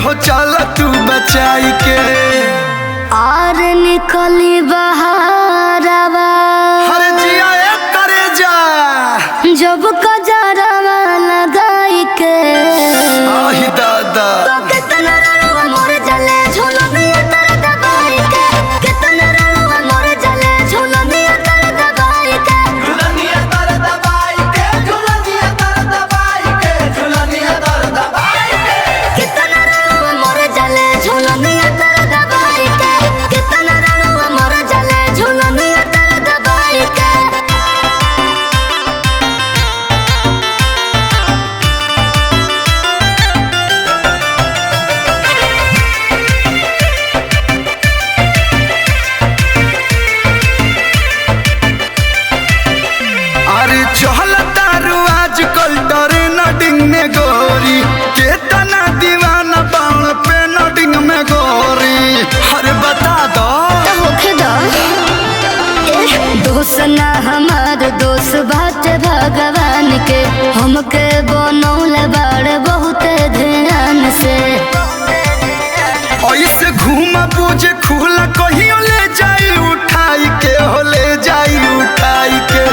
हो चल तू बचाई के। और निकली बहारवा हर जिया करे जा जब कजरवा लगाई के। आही दादा तो कितना रड़वा मोर जले झुलनिया तर दबाई के। कितना रड़वा मोर जले झुलनिया तर दबाई के। झुलनिया तर दबाई के, झुलनिया तर दबाई के, झुलनिया तर दबाई के। कितना रड़वा मोर जले झुलनिया तर दबाई के। कितना रड़वा मोर जले झुलनिया तर दबाई के। अरे चहल तारू आजकल ट्रेंडिंग में गोरी, केतना दीवाना बाण पे नडिंग में गोरी। अरे बता दो होखे दो दोस्त ना हमार दोस्त बात भगवान के। हमके बनौल बाड़ बहुत ध्यान से। ऐसे घूम बुझे खुला कहियो ले जाई उठाई के, हो ले जाई उठाई के।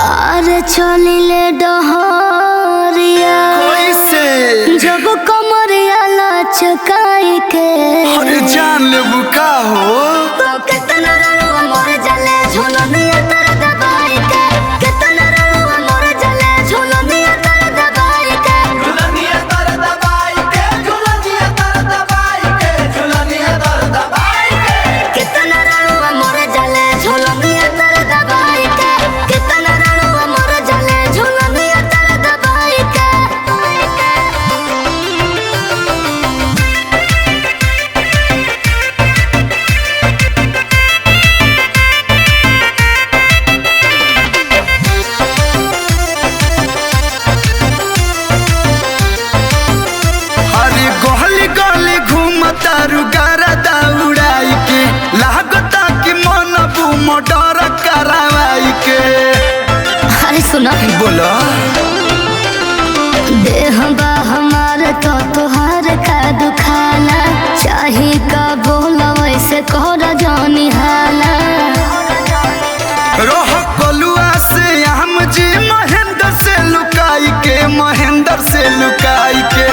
और चलिले डहरिया कैसे जब कमरिया लचकाई के। अरे जान ले बुका हो तो कितना रड़वा मोर जले झुलनिया तर दबाई के। कितना रड़वा मोर जले झुलनिया तर दबाई के। झुलनिया तर दबाई के, झुलनिया तर दबाई के, झुलनिया तर दबाई के। कितना रड़वा मोर जले झुलनिया तर दबाई के। कितना रड़वा मोर जले झुलनिया तर दबाई के। अरे गली गली घूमता रुगारा दौड़ाई के, लागता कि मन बुम डर करावाई के। अरे सुनो बोलो देह बा हमार तो तुहार का दुखाला। चाही का बोला वैसे कर जानी हाला। रोह कलुआ से हम जी महेंद्र से लुकाई के, महेंद्र से लुकाई के।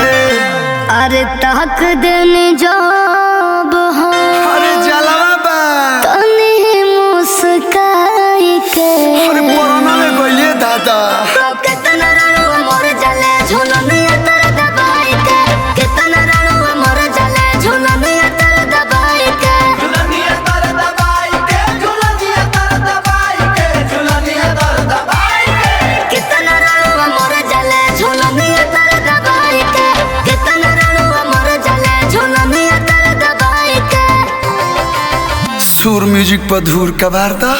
अरे ताक देने जब हो अरे जलवा बा तनी मुस्काई के। अरे कोरोना में गइले दादा। तो कितना रड़वा मोर जले झुलनिया तर दबाई के। कितना रड़वा मोर जले झुलनिया तर दबाई के। झुलनिया तर दबाई के, झुलनिया तर दबाई के, झुलनिया तर दबाई के। कितना रड़वा मोर जले झुलनिया तर दबाई के। कितना रड़वा मोर जले झुलनिया तर दबाई के। सुर म्यूजिक पर धूर कबारदा।